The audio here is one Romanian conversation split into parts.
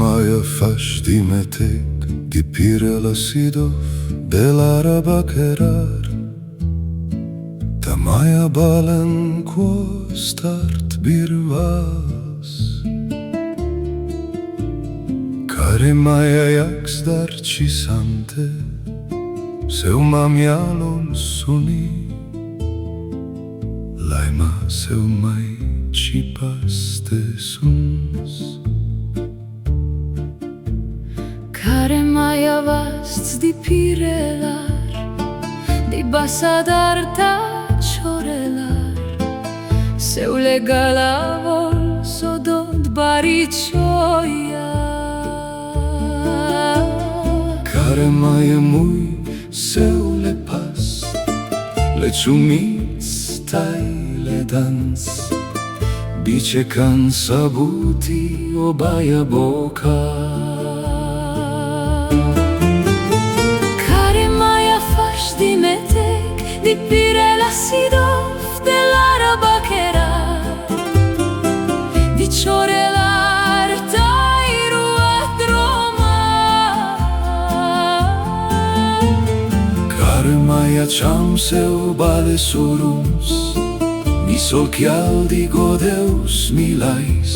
Maja faci dimetec di pirela sidov belara bakerar Ta Maja balen quo start birvas Care Maja jak zdarci sante Seu mamialol suni Laima seu mai cipaste suns Care Maja vasts di pirelar Di basadar ta ciorelar Seu legalavol sodod baricioia Care Maja mui seu le pas Le ciumiți tai le dans Bice can sabuti o baia boca Care Maja faci dimetec di pirela sidov de lara bacherar Di ciorelar tai ruat romar Care Maja ciam seu bale surums Mi solchial di godeus milais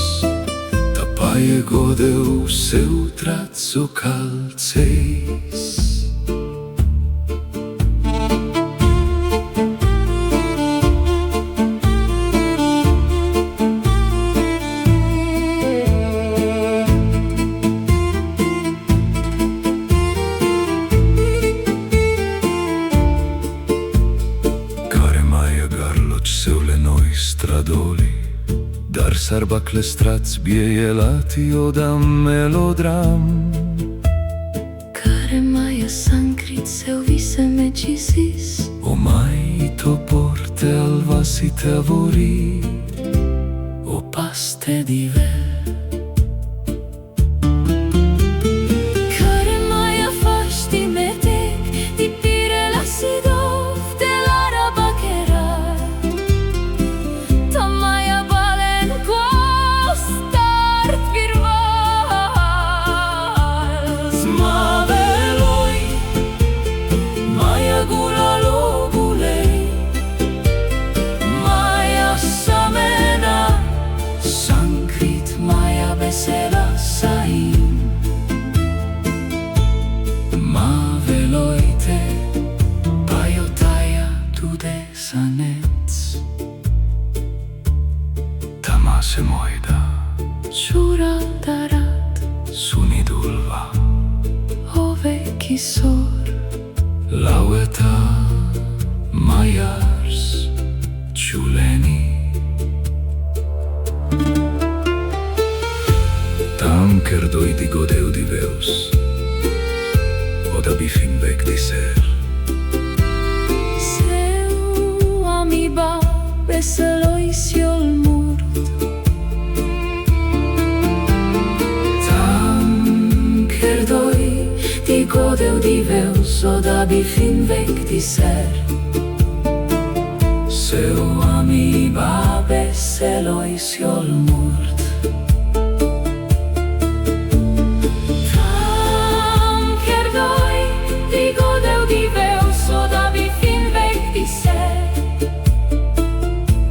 Ta paie godeus seu trazzo calceis Stradoli, dar sarbacle strați bieelati odam melodram Care Maja sancrit seu vise mecisis O mai toporte alvasite avori O paste divel Care Maja faci dimetec di pirela sidov de lara bacherar Ta Maja balen quo start birvals Maveloi, Maja gula lobulei Maja samena Sancrit Maja vesela saim Maveloite Paiotaia tu de sanets Tamase moida Ciura darat Sunidulva o vechi sor Laueta Majars Ciuleni Tam cerdoi di godeu di veus Oda bifin bec di ser Seu amiba beseloi siol murt Tam Cerdoi di godeu di veus Oda bifin vec di ser Seu Amiba beseloi siol murt Tam cerdoi di godeu di veus Oda bifin vec di ser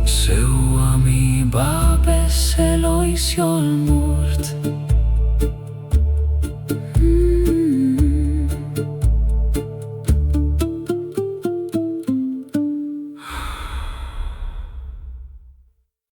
Seu Amiba beseloi siol murt